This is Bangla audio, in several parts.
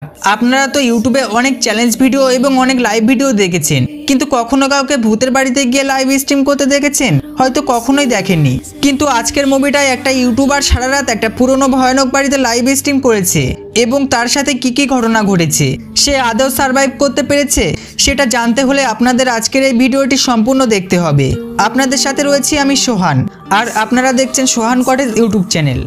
আপনারা তো ইউটিউবে অনেক চ্যালেঞ্জ ভিডিও এবং অনেক লাইভ ভিডিও দেখেছেন, কিন্তু কখনো কাউকে ভূতের বাড়িতে গিয়ে লাইভ স্ট্রিম করতে দেখেছেন? হয়তো কখনোই দেখেননি। কিন্তু আজকের মুভিটায় একটা ইউটিউবার সারা রাত একটা পুরনো ভয়ানক বাড়িতে লাইভ স্ট্রিম করেছে এবং তার সাথে কি কি ঘটনা ঘটেছে, সে আদৌ সার্ভাইভ করতে পেরেছে, সেটা জানতে হলে আপনাদের আজকের এই ভিডিওটি সম্পূর্ণ দেখতে হবে। আপনাদের সাথে রয়েছি আমি সোহান, আর আপনারা দেখছেন সোহান কটেজ ইউটিউব চ্যানেল।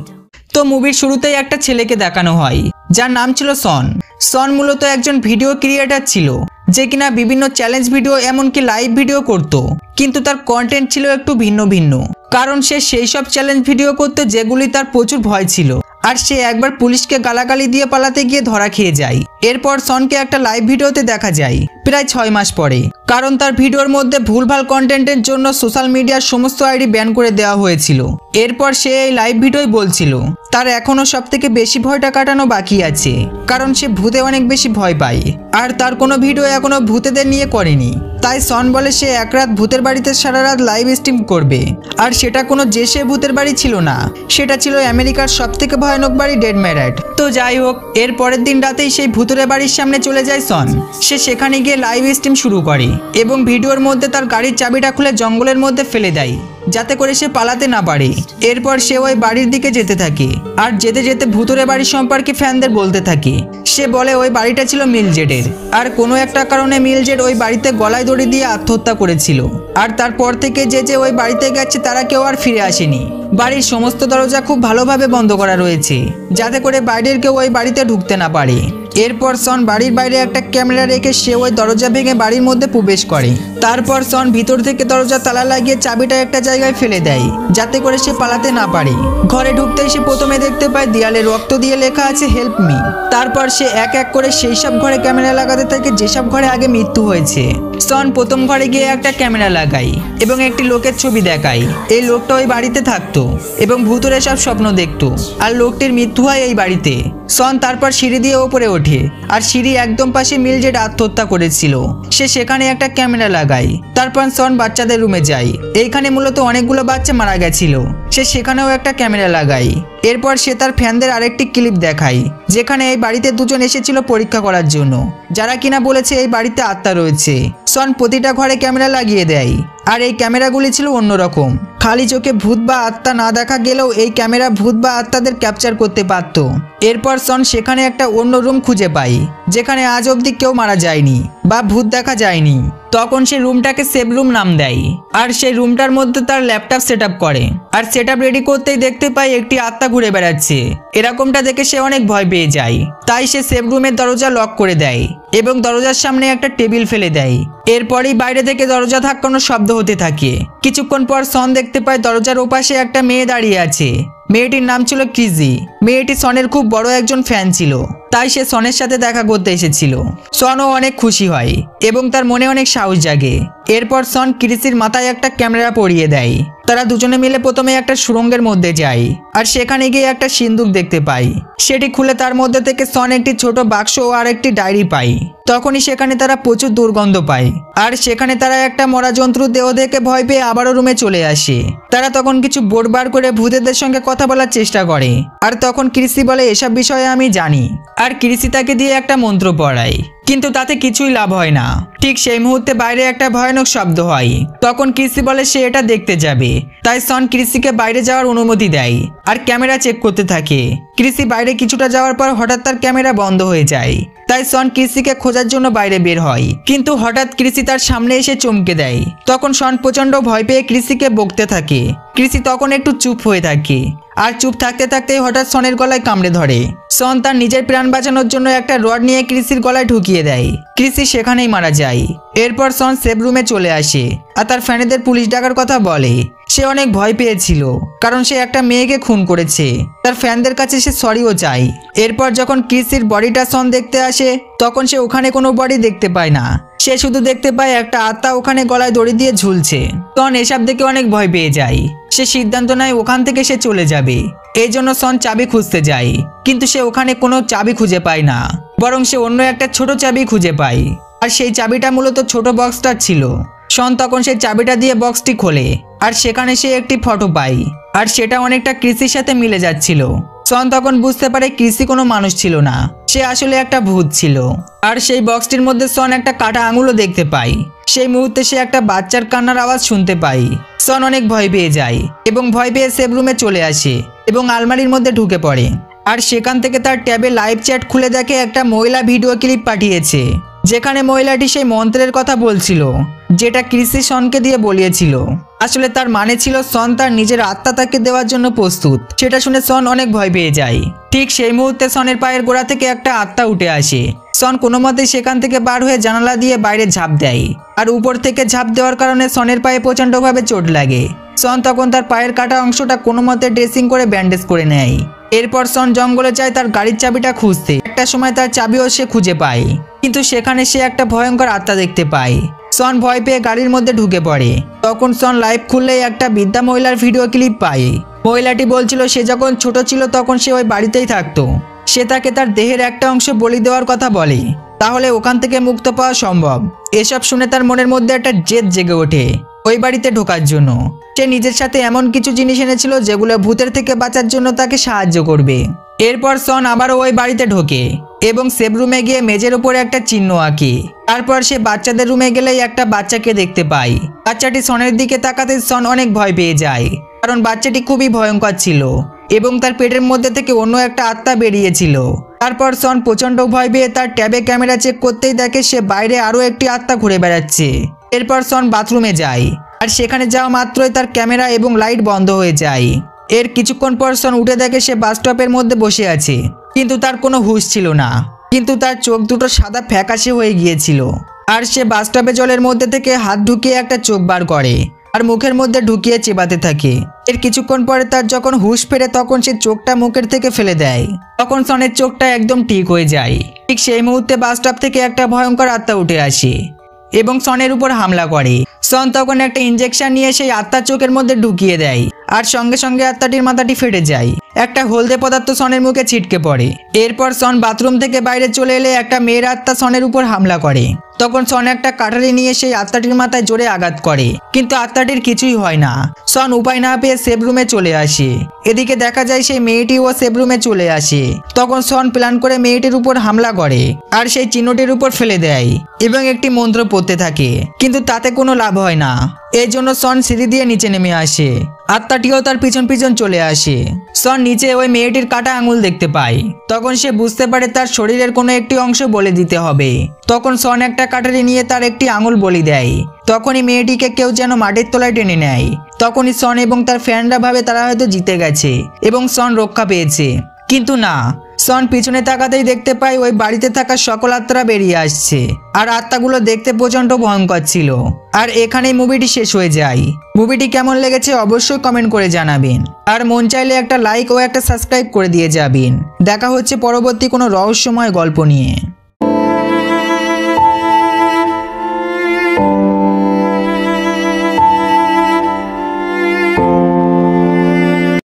তো মুভির শুরুতেই একটা ছেলেকে দেখানো হয় যার নাম ছিল সন। সন মূলত একজন ভিডিও ক্রিয়েটার ছিল, যে কিনা বিভিন্ন চ্যালেঞ্জ ভিডিও এমনকি লাইভ ভিডিও করত, কিন্তু তার কন্টেন্ট ছিল একটু ভিন্ন ভিন্ন, কারণ সে সেই সব চ্যালেঞ্জ ভিডিও করত যেগুলি তার প্রচুর ভয় ছিল। আর সে একবার পুলিশকে গালাগালি দিয়ে পালাতে গিয়ে ধরা খেয়ে যায়। এরপর সনকে একটা লাইভ ভিডিওতে দেখা যায় প্রায় 6 মাস পরে, কারণ তার ভিডিওর মধ্যে ভুলভাল কন্টেন্টের জন্য সোশ্যাল মিডিয়ার সমস্ত আইডি ব্যান করে দেওয়া হয়েছিল। এরপর সে এই লাইভ ভিডিওয় বলছিল তার এখনো সবথেকে বেশি ভয়টা কাটানো বাকি আছে, কারণ সে ভূতে অনেক বেশি ভয় পায় আর তার কোনো ভিডিও এখনো ভূতেদের নিয়ে করেনি। তাই সন বলে সে এক রাত ভূতের বাড়িতে সারা রাত লাইভ স্ট্রিম করবে। আর সেটা কোনো যে সে ভূতের বাড়ি ছিল না, সেটা ছিল আমেরিকার সবথেকে ভয়ানক বাড়ি ডেড ম্যারাট। তো যাই হোক, এর পরের দিন রাতেই সেই ভূতের বাড়ির সামনে চলে যায় সন। সে সেখানে গিয়ে লাইভ স্ট্রিম শুরু করে এবং ভিডিওর মধ্যে তার গাড়ির চাবিটা খুলে জঙ্গলের মধ্যে ফেলে দেয়, যাতে করে সে পালাতে না পারে। এরপর সে ওই বাড়ির দিকে যেতে থাকে আর যেতে যেতে ভূতুরে বাড়ি সম্পর্কে ফ্যানদের বলতে থাকে। সে বলে ওই বাড়িটা ছিল মিলজেডের, আর কোনো একটা কারণে মিলজেড ওই বাড়িতে গলায় দড়ি দিয়ে আত্মহত্যা করেছিল। আর তারপর থেকে যে ওই বাড়িতে গেছে তারা কেউ আর ফিরে আসেনি। বাড়ির সমস্ত দরজা খুব ভালোভাবে বন্ধ করা রয়েছে, যাতে করে বাইরের কেউ ওই বাড়িতে ঢুকতে না পারে। এরপর সন বাড়ির বাইরে একটা ক্যামেরা রেখে সে ওই দরজা ভেঙে বাড়ির মধ্যে প্রবেশ করে। তারপর সন ভিতর থেকে দরজা তালা লাগিয়ে চাবিটা একটা জায়গায় ফেলে দেয়, যাতে করে সে পালাতে না পারে। ঘরে ঢুকতেই সে প্রথমে দেখতে পায় দেয়ালে রক্ত দিয়ে লেখা আছে হেল্প মি। তারপর সে এক এক করে সেই সব ঘরে ক্যামেরা লাগাতে থাকে যেসব ঘরে আগে মৃত্যু হয়েছে। সন প্রথম ঘরে গিয়ে একটা ক্যামেরা লাগায় এবং একটি লোকের ছবি দেখায়। এই লোকটা ওই বাড়িতে থাকতো এবং ভূতুরে সব স্বপ্ন দেখতো, আর লোকটির মৃত্যু হয় এই বাড়িতে। সন তারপর সিঁড়ি দিয়ে ওপরে ওঠে, আর সিঁড়ি একদম পাশে মিলজেড আত্মহত্যা করেছিল। সে সেখানে একটা ক্যামেরা লাগায়। তারপর সন বাচ্চাদের রুমে যায়। এইখানে মূলত অনেকগুলো বাচ্চা মারা গেছিল, সে সেখানেও একটা ক্যামেরা লাগায়। এরপর সে তার ফ্যানদের আরেকটি ক্লিপ দেখায়, যেখানে এই বাড়িতে দুজন এসেছিল পরীক্ষা করার জন্য, যারা কিনা বলেছে এই বাড়িতে আত্মা রয়েছে। সন প্রতিটা ঘরে ক্যামেরা লাগিয়ে দেয়, আর এই ক্যামেরাগুলি ছিল অন্যরকম। খালি চোখে ভূত বা আত্মা না দেখা গেলেও এই ক্যামেরা ভূত বা আত্মাদের ক্যাপচার করতে পারত। এরপর সন সেখানে একটা অন্য রুম খুঁজে পায়, যেখানে আজ অবধি কেউ মারা যায়নি বা ভূত দেখা যায়নি। তখন সে রুমটাকে সেভ রুম নাম দেয়, আর সেই রুমটার মধ্যে তার ল্যাপটপ সেট আপ করে। আর সেট আপ রেডি করতেই দেখতে পায় একটি আত্মা ঘুরে বেড়াচ্ছে। এরকমটা দেখে সে অনেক ভয় পেয়ে যায়, তাই সে সেভ রুমের দরজা লক করে দেয় এবং দরজার সামনে একটা টেবিল ফেলে দেয়। এরপরেই বাইরে থেকে দরজা ধাক্কানোর শব্দ হতে থাকে। কিছুক্ষণ পর সন দেখতে পায় দরজার ওপাশে একটা মেয়ে দাঁড়িয়ে আছে। মেয়েটির নাম ছিল ক্রিজি। মেয়েটি সনের খুব বড় একজন ফ্যান ছিল, তাই সে সনের সাথে দেখা করতে এসেছিল। সনও অনেক খুশি হয় এবং তার মনে অনেক সাহস জাগে। এরপর সন ক্রিসির মাথায় একটা ক্যামেরা পরিয়ে দেয়। তারা দুজনে মিলে প্রথমে একটা সুড়ঙ্গের মধ্যে যায়, আর সেখানে গিয়ে একটা সিন্দুক দেখতে পায়। সেটি খুলে তার মধ্যে থেকে সন একটি ছোট বাক্স আর একটি ডায়েরি পায়। তখনই সেখানে তারা প্রচুর দুর্গন্ধ পায়, আর সেখানে তারা একটা মরা জন্তুর দেহ দেখে ভয় পেয়ে আবারও রুমে চলে আসে। তারা তখন কিছু বোর্ড বার করে ভূতেদের সঙ্গে কথা বলার চেষ্টা করে, আর তখন ক্রিসি বলে এসব বিষয়ে আমি জানি। আর ক্রিসি তাকে দিয়ে একটা মন্ত্র পড়ায়, কিন্তু তাতে কিছুই লাভ হয় না। ঠিক সেই মুহূর্তে বাইরে একটা ভয়ানক শব্দ হয়। তখন ক্রিসি বলে সে এটা দেখতে যাবে, তাই সন ক্রিসিকে বাইরে যাওয়ার অনুমতি দেয় আর ক্যামেরা চেক করতে থাকে। ক্রিসি বাইরে কিছুটা যাওয়ার পর হঠাৎ তার ক্যামেরা বন্ধ হয়ে যায়, তাই সন ক্রিসিকে খোঁজার জন্য বাইরে বের হয়। কিন্তু হঠাৎ ক্রিসি তার সামনে এসে চমকে দেয়। তখন সন প্রচন্ড ভয় পেয়ে ক্রিসিকে বকতে থাকে। ক্রিসি তখন একটু চুপ হয়ে থাকে, আর চুপ থাকতে থাকতেই হঠাৎ সনের গলায় কামড়ে ধরে। সন তার নিজের প্রাণ বাঁচানোর জন্য একটা রড নিয়ে ক্রিসির গলায় ঢুকিয়ে দেয়। ক্রিসি সেখানেই মারা যায়। এরপর সন সেভ রুমে চলে আসে আর তার ফ্যানেদের পুলিশ ডাকার কথা বলে। সে অনেক ভয় পেয়েছিল, কারণ সে একটা মেয়েকে খুন করেছে। তার ফ্যানদের কাছে সে সরিও চায়। এরপর যখন ক্রিসির বডিটা সন দেখতে আসে, তখন সে ওখানে কোনো বডি দেখতে পায় না। সে শুধু দেখতে পায় একটা আত্মা ওখানে গলায় দড়ি দিয়ে ঝুলছে। সন এসব দেখে অনেক ভয় পেয়ে যায়। সে সিদ্ধান্ত নেয় ওখান থেকে সে চলে যাবে। এই জন্য সন চাবি খুঁজতে যায়, কিন্তু সে ওখানে কোনো চাবি খুঁজে পায় না, বরং সে অন্য একটা ছোট চাবি খুঁজে পায়। আর সেই চাবিটা মূলত ছোট বক্সটার ছিল। সন তখন সেই চাবিটা দিয়ে বক্সটি খোলে, আর সেখানে সে একটি ফটো পায়, আর সেটা অনেকটা ক্রিসির সাথে মিলে যাচ্ছিল। সন তখন বুঝতে পারে ক্রিসি কোনো মানুষ ছিল না, সে আসলে একটা ভূত ছিল। আর সেই বক্সটির মধ্যে সন একটা কাটা আঙুলও দেখতে পায়। সেই মুহূর্তে সে একটা বাচ্চার কান্নার আওয়াজ শুনতে পায়। সন অনেক ভয় পেয়ে যায় এবং ভয় পেয়ে সেভ রুমে চলে আসে এবং আলমারির মধ্যে ঢুকে পড়ে। আর সেখান থেকে তার ট্যাবে লাইভ চ্যাট খুলে দেখে একটা মহিলা ভিডিও ক্লিপ পাঠিয়েছে, যেখানে মহিলাটি সেই মন্ত্রের কথা বলছিল যেটা ক্রিসি সনকে দিয়ে বলিয়েছিল। আসলে তার মানে ছিল সন তার নিজের আত্মা তাকে দেওয়ার জন্য প্রস্তুত। সেটা শুনে সন অনেক ভয় পেয়ে যায়। ঠিক সেই মুহূর্তে সনের পায়ের গোড়া থেকে একটা আত্মা উঠে আসে। সন কোনো মতেই সেখান থেকে বার হয়ে জানালা দিয়ে বাইরে ঝাঁপ দেয়। আর উপর থেকে ঝাঁপ দেওয়ার কারণে সনের পায়ে প্রচণ্ডভাবে চোট লাগে। সন তখন তার পায়ের কাটা অংশটা কোনো মতে ড্রেসিং করে ব্যান্ডেজ করে নেয়। এরপর সন জঙ্গলে যায় তার গাড়ির চাবিটা খুঁজতে। একটা সময় তার চাবিও সে খুঁজে পায়, কিন্তু সেখানে সে একটা ভয়ঙ্কর আত্মা দেখতে পায়। সন ভয় পেয়ে গাড়ির মধ্যে ঢুকে পড়ে। তখন সন লাইভ খুললেই একটা বৃদ্ধা মহিলার ভিডিও ক্লিপ পায়। মহিলাটি বলছিল সে যখন ছোট ছিল তখন সে ওই বাড়িতেই থাকতো। সে তাকে তার দেহের একটা অংশ বলি দেওয়ার কথা বলে, তাহলে ওখান থেকে মুক্ত পাওয়া সম্ভব। এসব শুনে তার মনের মধ্যে একটা জেদ জেগে ওঠে ওই বাড়িতে ঢোকার জন্য। সে নিজের সাথে এমন কিছু জিনিস এনেছিল যেগুলো ভূতের থেকে বাঁচার জন্য তাকে সাহায্য করবে। এরপর সন আবারও ওই বাড়িতে ঢোকে এবং সেভ রুমে গিয়ে মেঝের উপরে একটা চিহ্ন আঁকে। তারপর সে বাচ্চাদের রুমে গেলেই একটা বাচ্চাকে দেখতে পায়। বাচ্চাটি সনের দিকে তাকাতে সন অনেক ভয় পেয়ে যায়, কারণ বাচ্চাটি খুবই ভয়ঙ্কর ছিল এবং তার পেটের মধ্যে থেকে অন্য একটা আত্মা বেরিয়েছিল। তারপর সন প্রচণ্ড ভয় পেয়ে তার ট্যাবে ক্যামেরা চেক করতেই দেখে সে বাইরে আরও একটি আত্মা ঘুরে বেড়াচ্ছে। এরপর সন বাথরুমে যায়, আর সেখানে যাওয়া মাত্রই তার ক্যামেরা এবং লাইট বন্ধ হয়ে যায়। এর কিছুক্ষণ পর সন উঠে দেখে সে বাস স্টপের মধ্যে বসে আছে, কিন্তু তার কোনো হুঁশ ছিল না। কিন্তু তার চোখ দুটো সাদা ফ্যাকাশে হয়ে গিয়েছিল। আর সে বাস স্টপে জলের মধ্যে থেকে হাত ঢুকিয়ে একটা চোখ বার করে আর মুখের মধ্যে ঢুকিয়ে চেবাতে থাকে। এর কিছুক্ষণ পরে তার যখন হুঁশ ফেরে তখন সে চোখটা মুখের থেকে ফেলে দেয়। তখন সনের চোখটা একদম ঠিক হয়ে যায়। ঠিক সেই মুহূর্তে বাস স্টপ থেকে একটা ভয়ঙ্কর আত্মা উঠে আসে এবং সনের উপর হামলা করে। সন তখন একটা ইনজেকশন নিয়ে সেই আত্মার চোখের মধ্যে ঢুকিয়ে দেয়, আর সঙ্গে সঙ্গে আত্মাটির মাথাটি ফেটে যায়। একটা হলদে পদার্থ সনের মুখে ছিটকে পড়ে। এরপর সন বাথরুম থেকে বাইরে চলে এলে একটা মেয়ের আত্মা সনের উপর হামলা করে। তখন সন একটা কাটারি নিয়ে সেই আত্মাটির মাথায় জোরে আঘাত করে, কিন্তু আত্মাটির কিছুই হয় না। সন উপায় না পেয়ে সেভ রুমে চলে আসে। এদিকে দেখা যায় সেই মেয়েটিও সেভ রুমে চলে আসে। তখন সন প্ল্যান করে মেয়েটির উপর হামলা করে আর সেই চিহ্নটির উপর ফেলে দেয় এবং একটি মন্ত্র পড়তে থাকে, কিন্তু তাতে কোনো লাভ হয় না। এই জন্য সন সিঁড়ি দিয়ে নিচে নেমে আসে। আত্মাটিও তার পিছন পিছন চলে আসে। সন নিচে ওই মেয়েটির কাটা আঙুল দেখতে পায়। তখন সে বুঝতে পারে তার শরীরের কোনো একটি অংশ বলি দিতে হবে। তখন সন একটা কাটারি নিয়ে তার একটি আঙুল বলি দেয়। তখনই মেয়েটিকে কেউ যেন মাটির তলায় টেনে নেয়। তখনই সন এবং তার ফ্যানরা ভাবে তারা হয়তো জিতে গেছে এবং সন রক্ষা পেয়েছে, কিন্তু না। সন পিছনে তাকাতেই দেখতে পায় ওই বাড়িতে থাকা সকল আত্মারা বেরিয়ে আসছে, আর আত্মাগুলো দেখতে প্রচণ্ড ভয়ঙ্কর ছিল। আর এখানেই মুভিটি শেষ হয়ে যায়। মুভিটি কেমন লেগেছে অবশ্যই কমেন্ট করে জানাবেন, আর মন চাইলে একটা লাইক ও একটা সাবস্ক্রাইব করে দিয়ে যাবেন। দেখা হচ্ছে পরবর্তী কোনো রহস্যময় গল্প নিয়ে।